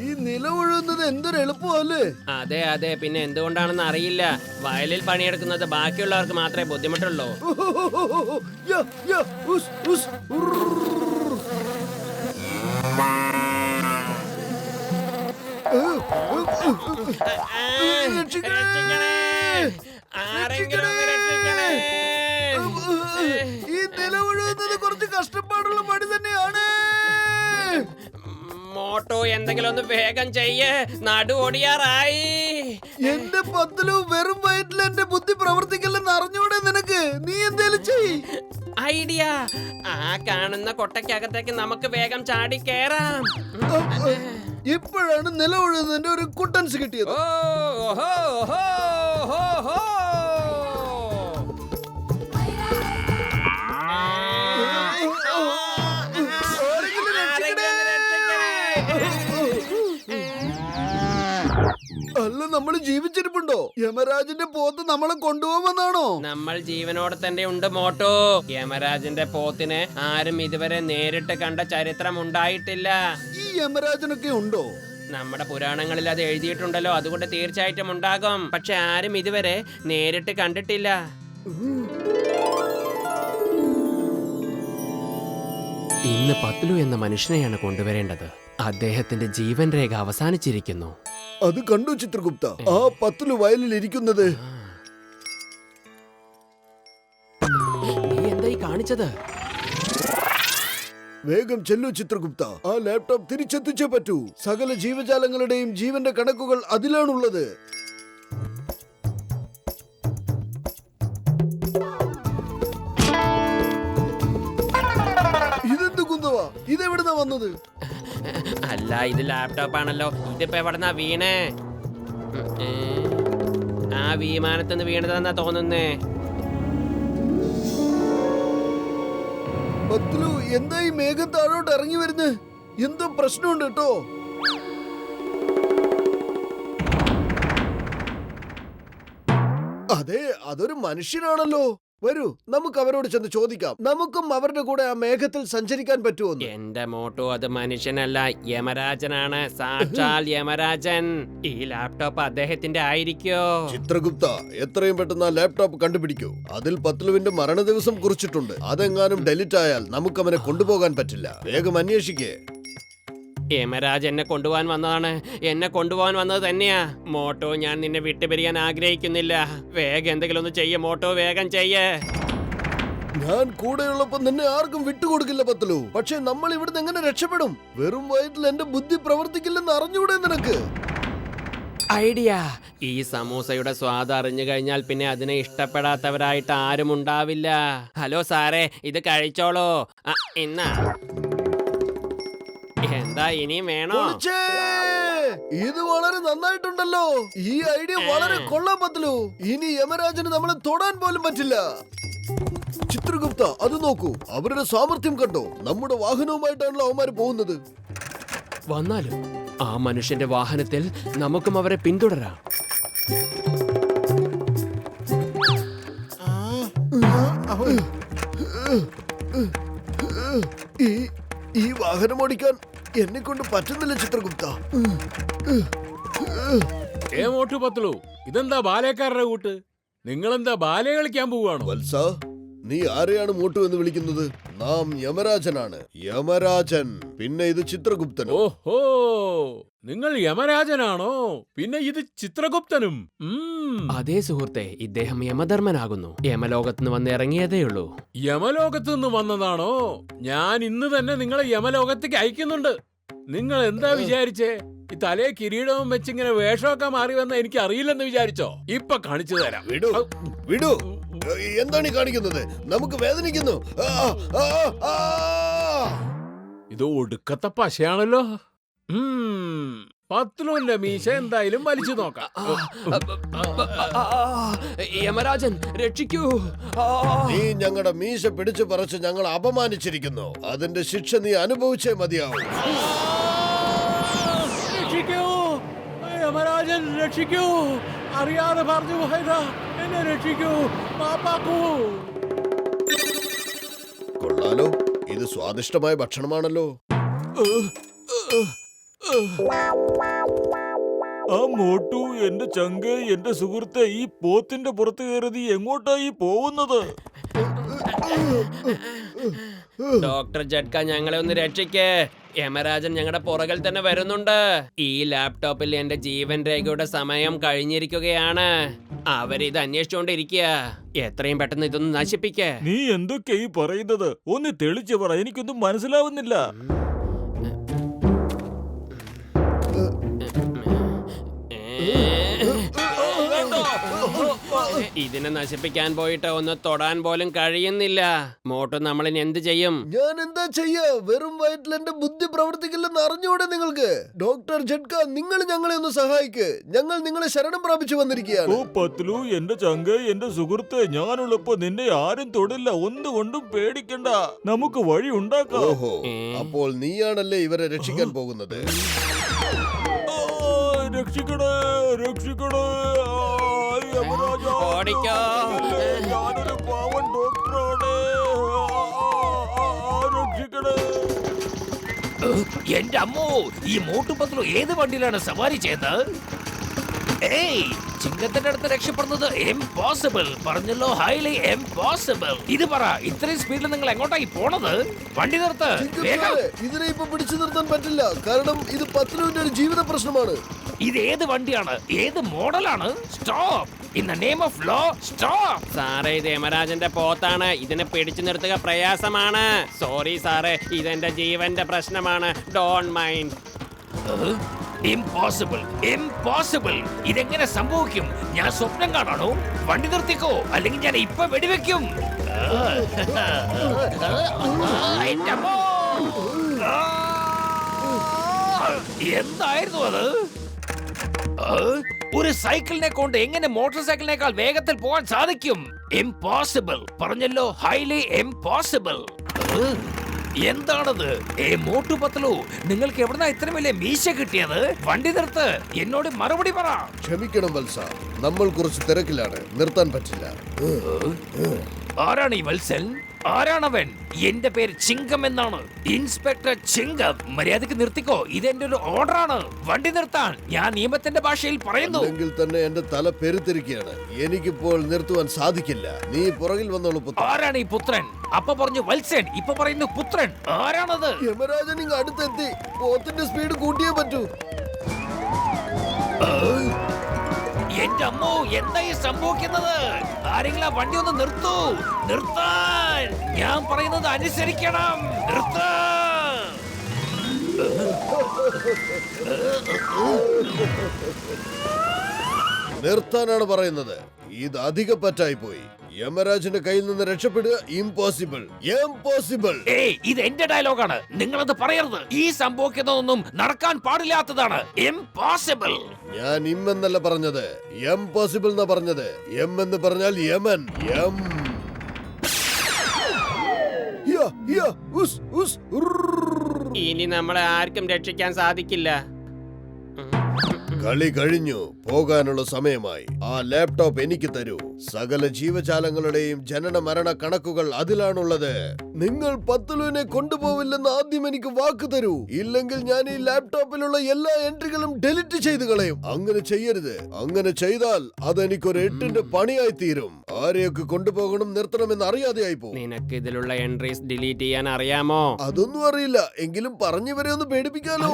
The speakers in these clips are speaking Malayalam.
ഈ നിലകൊഴുന്നത് എന്തൊരു എളുപ്പമല്ലേ? അതെ അതെ, പിന്നെ എന്തുകൊണ്ടാണെന്ന് അറിയില്ല. വയലിൽ പണിയെടുക്കുന്നത് ബാക്കിയുള്ളവർക്ക് മാത്രമേ ബുദ്ധിമുട്ടുള്ളൂ. ഈ നിലകൊഴുന്നത് കുറച്ച് കഷ്ടപ്പാടുള്ള പണി തന്നെയാണ്. മോട്ടോ എന്തെങ്കിലും ഒന്ന് വേഗം ചെയ്യേ, നടു ഒടിയാറായി. എന്റെ പത്തിലു വെറും വയറ്റിൽ എന്റെ ബുദ്ധി പ്രവർത്തിക്കില്ലെന്ന് അറിഞ്ഞൂടെ നിനക്ക്? നീ എന്തേലും ചെയ്. ഐഡിയ! ആ കാണുന്ന കൊട്ടയ്ക്കകത്തേക്ക് നമുക്ക് വേഗം ചാടി കേറാം. ഇപ്പോഴാണ് നിലകൊഴുന്നതിന്റെ ഒരു കുട്ടൻസ് കിട്ടിയത്. അല്ല, നമ്മൾ ജീവിച്ചിരിപ്പുണ്ടോ? യമരാജന്റെ പോത്ത് നമ്മളെ കൊണ്ടുപോകുമെന്നാണോ? നമ്മൾ ജീവനോടെ തന്നെ ഉണ്ട് മോട്ടോ. യമരാജന്റെ പോത്തിനെ ആരും ഇതുവരെ നേരിട്ട് കണ്ട ചരിത്രം ഉണ്ടായിട്ടില്ല. ഈ യമരാജനൊക്കെ ഉണ്ടോ? നമ്മുടെ പുരാണങ്ങളിൽ അത് എഴുതിയിട്ടുണ്ടല്ലോ, അതുകൊണ്ട് തീർച്ചയായിട്ടും ഉണ്ടാകും. പക്ഷെ ആരും ഇതുവരെ നേരിട്ട് കണ്ടിട്ടില്ല. ഇന്ന് പത്ലു എന്ന മനുഷ്യനെയാണ് കൊണ്ടുവരേണ്ടത്. അദ്ദേഹത്തിന്റെ ജീവൻ രേഖ അവസാനിച്ചിരിക്കുന്നു. അത് കണ്ടു ചിത്രഗുപ്ത, ആ പത്ലു വയലിൽ ഇരിക്കുന്നത്. നീ എന്തായി കാണിച്ചത്? വേഗം ചെല്ലു ചിത്രഗുപ്ത, ആ ലാപ്ടോപ്പ് തിരിച്ചെത്തിച്ചേ പറ്റൂ. സകല ജീവജാലങ്ങളുടെയും ജീവന്റെ കണക്കുകൾ അതിലാണുള്ളത്. ഇതെന്ത് കുന്തവാ? ഇതെവിടുന്നാ വന്നത്? അല്ല, ഇത് ലാപ്ടോപ്പ് ആണല്ലോ. ഇതിപ്പോ എവിടെന്നാ വീണേ? ആ വിമാനത്തുനിന്ന് വീണതെന്നാ തോന്നുന്നേ. പത്ലു, എന്താ ഈ മേഘം താഴോട്ട് ഇറങ്ങി വരുന്നത്? എന്തോ പ്രശ്നമുണ്ട് കേട്ടോ. അതെ, അതൊരു മനുഷ്യനാണല്ലോ. വരൂ, നമുക്ക് അവരോട് ചെന്ന് ചോദിക്കാം. നമുക്കും അവരുടെ കൂടെ ആ മേഘത്തിൽ സഞ്ചരിക്കാൻ പറ്റുമോ? എന്റെ മോട്ടോ, അത് മനുഷ്യനല്ല, യമരാജനാണ്. സാക്ഷാൽ യമരാജൻ. ഈ ലാപ്ടോപ്പ് അദ്ദേഹത്തിന്റെ ആയിരിക്കോ? ചിത്രഗുപ്ത, എത്രയും പെട്ടെന്ന് ആ ലാപ്ടോപ്പ് കണ്ടുപിടിക്കൂ. അതിൽ പത്ലുവിന്റെ മരണ ദിവസം കുറിച്ചിട്ടുണ്ട്. അതെങ്ങാനും ഡെലിറ്റ് ആയാൽ നമുക്ക് അവനെ കൊണ്ടുപോകാൻ പറ്റില്ല. വേഗം അന്വേഷിക്കേ. യമരാജ് എന്നെ കൊണ്ടുപോകാൻ വന്നതാണ്. എന്നെ കൊണ്ടുപോകാൻ വന്നത് തന്നെയാ. മോട്ടോ, ഞാൻ നിന്നെ വിട്ടുപിരിയാൻ ആഗ്രഹിക്കുന്നില്ല. വേഗം എന്തെങ്കിലും ഒന്ന് ചെയ്യ മോട്ടോ, വേഗം ചെയ്യേ. ഞാൻ കൂടെയുള്ളപ്പോ നിന്നെ ആർക്കും വിട്ടുകൊടുക്കില്ല പത്ലു. പക്ഷെ നമ്മൾ ഇവിടുന്ന് എങ്ങനെ രക്ഷപ്പെടും? വെറും വയറ്റിൽ എന്റെ ബുദ്ധി പ്രവർത്തിക്കില്ലെന്ന് അറിഞ്ഞൂടെ നിനക്ക്? ഐഡിയ! ഈ സമൂസയുടെ സ്വാദ് അറിഞ്ഞു കഴിഞ്ഞാൽ പിന്നെ അതിനെ ഇഷ്ടപ്പെടാത്തവരായിട്ട് ആരും ഉണ്ടാവില്ല. ഹലോ സാറേ, ഇത് കഴിച്ചോളൂ. ഇന്നാ എന്താ ഇനിയും വേണോ? ഇത് വളരെ നന്നായിട്ടുണ്ടല്ലോ. ഈ ഐഡിയ വളരെ കൊള്ളാൻ പത്ലു. ഇനി യമരാജന് നമ്മളെ തൊടാൻ പോലും പറ്റില്ല. ചിത്രഗുപ്ത, അത് നോക്കൂ, അവരുടെ സാമർത്ഥ്യം കണ്ടോ? നമ്മുടെ വാഹനവുമായിട്ടാണല്ലോ അവന്മാര് പോകുന്നത്. വന്നാലും ആ മനുഷ്യന്റെ വാഹനത്തിൽ നമുക്കും അവരെ പിന്തുടരാം. ഈ വാഹനം ഓടിക്കാൻ എന്നെ കൊണ്ട് പറ്റുന്നില്ല ചിത്രഗുപ്ത. മോട്ടു പത്ലു, ഇതെന്താ ബാലക്കാരുടെ കൂട്ട്? നിങ്ങളെന്താ ബാലെ കളിക്കാൻ പോവാണോ? വത്സ, നീ ആരെയാണ് മോട്ടു എന്ന് വിളിക്കുന്നത്? നാം യമരാജനാണ്. യമരാജൻ. പിന്നെ ഇത് ചിത്രഗുപ്തൻ. ഓഹോ, നിങ്ങൾ യമരാജനാണോ? പിന്നെ ഇത് ചിത്രഗുപ്തനും? അതേ സുഹൃത്തെ, ഇദ്ദേഹം യമധർമ്മനാകുന്നു. യമലോകത്ത് നിന്ന് വന്ന് ഇറങ്ങിയതേ ഉള്ളൂ. യമലോകത്ത് നിന്ന് വന്നതാണോ? ഞാൻ ഇന്ന് തന്നെ നിങ്ങളെ യമലോകത്തേക്ക് അയക്കുന്നുണ്ട്. നിങ്ങൾ എന്താ വിചാരിച്ചേ? ഈ തലേ കിരീടവും വെച്ചിങ്ങനെ വേഷമൊക്കെ മാറി വന്ന എനിക്ക് അറിയില്ലെന്ന് വിചാരിച്ചോ? ഇപ്പൊ കാണിച്ചു തരാം. വിടൂ, വിടൂ. എന്താണ് ഈ കാണിക്കുന്നത്? നമുക്ക് വേദനിക്കുന്നു. ഇത് ഒടുക്കത്തെ പശയാണല്ലോ. പത്ലുവിന്റെ മീശ എന്തായാലും വലിച്ചു നോക്കാം. യമരാജൻ, രക്ഷിക്കൂ! നീ ഞങ്ങളുടെ മീശ പിടിച്ചു പറിച്ച് ഞങ്ങൾ അപമാനിച്ചിരിക്കുന്നു. അതിന്റെ ശിക്ഷ നീ അനുഭവിച്ചേ മതിയാവും. രക്ഷിക്കൂ യമരാജൻ, രക്ഷിക്കൂ! അറിയാതെ പറഞ്ഞു പോയതാ, എന്നെ രക്ഷിക്കൂ, മാപ്പാക്കൂ. കൊള്ളാലോ, ഇത് സ്വാദിഷ്ടമായ ഭക്ഷണമാണല്ലോ. ആ മോട്ടു, എന്റെ ചങ്ക്, എന്റെ സുഹൃത്തെ, ഈ പോത്തിന്റെ പുറത്ത് കയറി എങ്ങോട്ടായി പോകുന്നത്? ഡോക്ടർ ജഡ്ക, ഞങ്ങളെ ഒന്ന് രക്ഷിക്കേ. യമരാജൻ ഞങ്ങളുടെ പുറകിൽ തന്നെ വരുന്നുണ്ട്. ഈ ലാപ്ടോപ്പിൽ എന്റെ ജീവൻ രേഖയുടെ സമയം കഴിഞ്ഞിരിക്കുകയാണ്. അവരിത് അന്വേഷിച്ചുകൊണ്ടിരിക്കുക. എത്രയും പെട്ടെന്ന് ഇതൊന്ന് നശിപ്പിക്കേ. നീ എന്തൊക്കെയാ ഈ പറയുന്നത്? ഒന്ന് തെളിച്ചു പറ, എനിക്കൊന്നും മനസ്സിലാവുന്നില്ല. ഇതിനെ നശിപ്പിക്കാൻ പോയിട്ട് ഒന്ന് തൊടാൻ പോലും കഴിയുന്നില്ല. മോട്ടു, നമ്മളിനി എന്ത് ചെയ്യും? ഞാൻ എന്താ ചെയ്യാ? വെറും വയറ്റിൽ എന്റെ ബുദ്ധി പ്രവർത്തിക്കില്ലെന്ന് അറിഞ്ഞൂടെ നിങ്ങൾക്ക്? ഡോക്ടർ ജഡ്ക, നിങ്ങൾ ഞങ്ങളെ ഒന്ന് സഹായിക്ക്. ഞങ്ങൾ നിങ്ങളെ ശരണം പ്രാപിച്ചു വന്നിരിക്കുകയാണ്. ഓ പത്ലു, എന്റെ ചങ്ക്, എന്റെ സുഹൃത്തെ, ഞാനുള്ളപ്പോ നിന്നെ ആരും തൊടില്ല. ഒന്നുകൊണ്ടും പേടിക്കണ്ട, നമുക്ക് വഴി ഉണ്ടാക്കാം. ഓഹോ, അപ്പോൾ നീയാണല്ലേ ഇവരെ രക്ഷിക്കാൻ പോകുന്നത്? രക്ഷിക്കണേ, രക്ഷിക്കണേ. യമരാജാ, ഓടിക്കോ. ഞാനൊരു പാവൻ ഡോക്ടറാണ്. രക്ഷിക്കണേ. എന്റെ അമ്മോ, ഈ മോട്ടുപത്ലു ഏത് വണ്ടിയിലാണ് സവാരി ചെയ്തത്? ഏയ്, ചിങ്കത്തിന്റെ അടുത്ത് രക്ഷപ്പെടുന്നത് ഇംപോസിബിൾ. പറഞ്ഞല്ലോ, ഹൈലി ഇംപോസിബിൾ. ഇത് പറ, ഇത്രയും സ്പീഡിൽ നിങ്ങൾ എങ്ങോട്ടായി പോണത്? വണ്ടി നിർത്ത് വേഗം. ഇതിനെ ഇപ്പൊ പിടിച്ചു നിർത്താൻ പറ്റില്ല, കാരണം ഇത് പത്ലുവിന്റെ ഒരു ജീവിത പ്രശ്നമാണ്. ഇത് ഏത് വണ്ടിയാണ്? ഏത് മോഡലാണ്? Stop! In the name of law, stop! സാറേ, ഇത് യമരാജന്റെ പോത്താണ്. ഇതിനെ പിടിച്ചു നിർത്തുക പ്രയാസമാണ്. സോറി സാറേ, ഇതെന്റെ ജീവന്റെ പ്രശ്നമാണ്. Don't mind. Impossible, impossible. ഇതെങ്ങനെ സംഭവിക്കും? ഞാൻ സ്വപ്നം കാണാണോ? വണ്ടി നിർത്തിക്കോ, അല്ലെങ്കിൽ ഞാൻ ഇപ്പൊ വെടിവെക്കും. എന്റെ അമ്മോ! എന്തായിരുന്നു അത്? ഒരു സൈക്കിളിനെ കൊണ്ട് എങ്ങനെ മോട്ടോർ സൈക്കിളിനേക്കാൾ വേഗത്തിൽ പോകാൻ സാധിക്കും? ഇംപോസിബിൾ. പറഞ്ഞല്ലോ, ഹൈലി ഇംപോസിബിൾ. എന്താണത്? മോട്ടു പത്ലു, നിങ്ങൾക്ക് എവിടുന്നാ ഇത്ര വലിയ മീശ കിട്ടിയത്? വണ്ടി നിർത്ത്, എന്നോട് മറുപടി പറ. ക്ഷമിക്കണം വത്സ, നമ്മൾ കുറച്ച് തിരക്കിലാണ്, നിർത്താൻ പറ്റില്ല. ആരാണ് ഈ വത്സൻ? ആരാണവൻ? എന്റെ പേര് ചിങ്കം എന്നാണ്, ഇൻസ്പെക്ടർ ചിങ്കം. മര്യാദക്ക് നിർത്തിക്കോ, ഇതെന്റെ ഒരു ഓർഡറാണ്. വണ്ടി നിർത്താൻ ഞാൻ നിയമത്തിന്റെ ഭാഷയിൽ പറയുന്നു. എങ്കിൽ തന്നെ എന്റെ തല പെരുത്തിരിക്കുകയാണ്. എനിക്കിപ്പോൾ നിർത്തുവാൻ സാധിക്കില്ല. നീ പുറകിൽ വന്നോളൂ പുത്രൻ. ആരാണ് ഈ പുത്രൻ? അപ്പൊ പറഞ്ഞു വത്സൻ, ഇപ്പൊ പറയുന്നു പുത്രൻ. ആരാണത്? യമരാജൻ ഇങ്ങ് അടുത്തെത്തി. പോത്തിന്റെ സ്പീഡ് കൂട്ടിയേ പറ്റൂ. എന്റെ അമ്മോ, എന്താ ഈ സംഭവിക്കുന്നത്? ആരെങ്കിലും ആ വണ്ടി ഒന്ന് നിർത്തൂ, നിർത്താൻ. ഞാൻ പറയുന്നത് അനുസരിക്കണം, നിർത്താൻ. നിർത്താനാണ് പറയുന്നത്. ഇത് അധിക പറ്റായി പോയി. യമരാജന്റെ കയ്യിൽ നിന്ന് രക്ഷപ്പെടുക ഇംപോസിബിൾ, ഇംപോസിബിൾ. ഏയ്, ഇത് എന്റെ ഡയലോഗാണ്, നിങ്ങളത് പറയരുത്. ഈ സംഭവിക്കുന്നതൊന്നും നടക്കാൻ പാടില്ലാത്തതാണ്. ഇംപോസിബിൾ. ഞാൻ എന്നല്ല പറഞ്ഞത്, ഇംപോസിബിൾ എന്നാ പറഞ്ഞത്. എം എന്ന് പറഞ്ഞാൽ യമൻ. എം. യാ, യാ, ഉസ്, ഉസ്, ഉർർ. ഇനി നമ്മളെ ആർക്കും രക്ഷിക്കാൻ സാധിക്കില്ല. കളി കഴിഞ്ഞു, പോകാനുള്ള സമയമായി. ആ ലാപ്ടോപ്പ് എനിക്ക് തരൂ. സകല ജീവജാലങ്ങളുടെയും ജനന മരണ കണക്കുകൾ അതിലാണുള്ളത്. നിങ്ങൾ പത്ലുവിനെ കൊണ്ടുപോവില്ലെന്ന് ആദ്യം എനിക്ക് വാക്ക് തരൂ, ഇല്ലെങ്കിൽ ഞാൻ ഈ ലാപ്ടോപ്പിലുള്ള എല്ലാ എൻട്രികളും ഡിലീറ്റ് ചെയ്ത് കളയും. അങ്ങനെ ചെയ്യരുത്. അങ്ങനെ ചെയ്താൽ അതെനിക്കൊരു 8ന്റെ പണിയായി തീരും. ആരെയൊക്കെ കൊണ്ടുപോകണം, നിർത്തണമെന്ന് അറിയാതെയായി പോകും. നിനക്ക് ഇതിലുള്ള എൻട്രീസ് ഡിലീറ്റ് ചെയ്യാൻ അറിയാമോ? അതൊന്നും അറിയില്ല, എങ്കിലും പറഞ്ഞവരെ ഒന്ന് പേടിപ്പിക്കാലോ.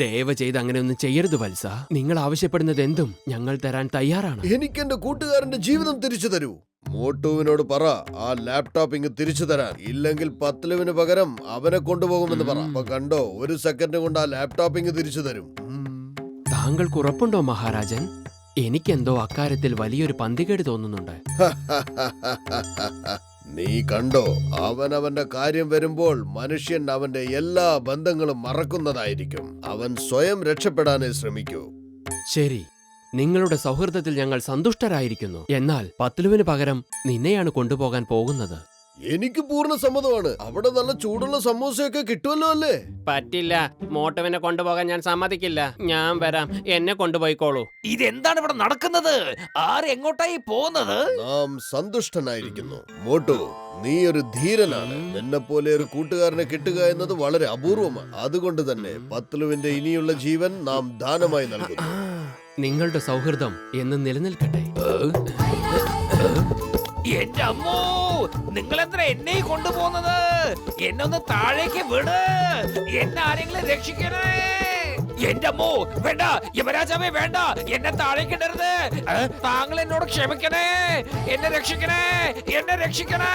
ദയവ് ചെയ്ത് അങ്ങനെ ഒന്നും ചെയ്യരുത് വത്സ. നിങ്ങൾ ആവശ്യപ്പെടുന്നത് എന്തും ഞങ്ങൾ തരാൻ തയ്യാറാണ്. എനിക്ക് എന്റെ കൂട്ടുകാരന്റെ ജീവിതം തിരിച്ചു തരൂ. മോട്ടുവിനോട് പറ ആ ലാപ്ടോപ്പ് ഇങ്ങ് തിരിച്ചു തരാൻ, ഇല്ലെങ്കിൽ പത്ലുവിന് പകരം അവനെ കൊണ്ടുപോകുമെന്ന് പറ. അപ്പൊ കണ്ടോ, 1 സെക്കൻഡ് കൊണ്ട് ആ ലാപ്ടോപ്പ് ഇങ്ങ് തിരിച്ചു തരും. താങ്കൾക്ക് ഉറപ്പുണ്ടോ മഹാരാജൻ? എനിക്കെന്തോ അക്കാര്യത്തിൽ വലിയൊരു പന്തികേട് തോന്നുന്നുണ്ട്. നീ കണ്ടോ, അവനവന്റെ കാര്യം വരുമ്പോൾ മനുഷ്യൻ അവന്റെ എല്ലാ ബന്ധങ്ങളും മറക്കുന്നതായിരിക്കും. അവൻ സ്വയം രക്ഷപ്പെടാനേ ശ്രമിക്കൂ. ശരി, നിങ്ങളുടെ സൗഹൃദത്തിൽ ഞങ്ങൾ സന്തുഷ്ടരായിരിക്കുന്നു. എന്നാൽ പത്ലുവിന് പകരം നിന്നെയാണ് കൊണ്ടുപോകാൻ പോകുന്നത്. എനിക്ക് പൂർണ്ണ സമ്മതമാണ്. അവിടെ നല്ല ചൂടുള്ള സമോസയൊക്കെ കിട്ടുമല്ലോ അല്ലേ? പറ്റില്ല, മോട്ടുവിനെ കൊണ്ടുപോകാൻ ഞാൻ സമ്മതിക്കില്ല. ഞാൻ വരാം, എന്നെ കൊണ്ടുപോയിക്കോളൂ. ഇതെന്താണ് ഇവിടെ നടക്കുന്നത്? ആര് എങ്ങോട്ടായി പോകുന്നത്? നാം സന്തുഷ്ടനായിരിക്കുന്നു. മോട്ടു, നീ ഒരു ധീരനാണ്. നിന്നെ പോലെ ഒരു കൂട്ടുകാരനെ കിട്ടുക എന്നത് വളരെ അപൂർവമാണ്. അതുകൊണ്ട് തന്നെ പത്ലുവിന്റെ ഇനിയുള്ള ജീവൻ നാം ദാനമായി നൽകുന്നു. നിങ്ങളുടെ സൗഹൃദം എന്ന് നിലനിൽക്കട്ടെ. എന്റെ അമ്മോ, നിങ്ങൾ എത്ര എന്നെ കൊണ്ടുപോകുന്നത്? എന്നെ ഒന്ന് താഴേക്ക് വിട്. എന്നെ ആരെങ്കിലും രക്ഷിക്കണേ. എന്റെ അമ്മോ, വേണ്ട യമരാജാവേ, വേണ്ട, എന്നെ താഴേക്ക് ഇടരുത്. താങ്കൾ എന്നോട് ക്ഷമിക്കണേ. എന്നെ രക്ഷിക്കണേ, എന്നെ രക്ഷിക്കണേ.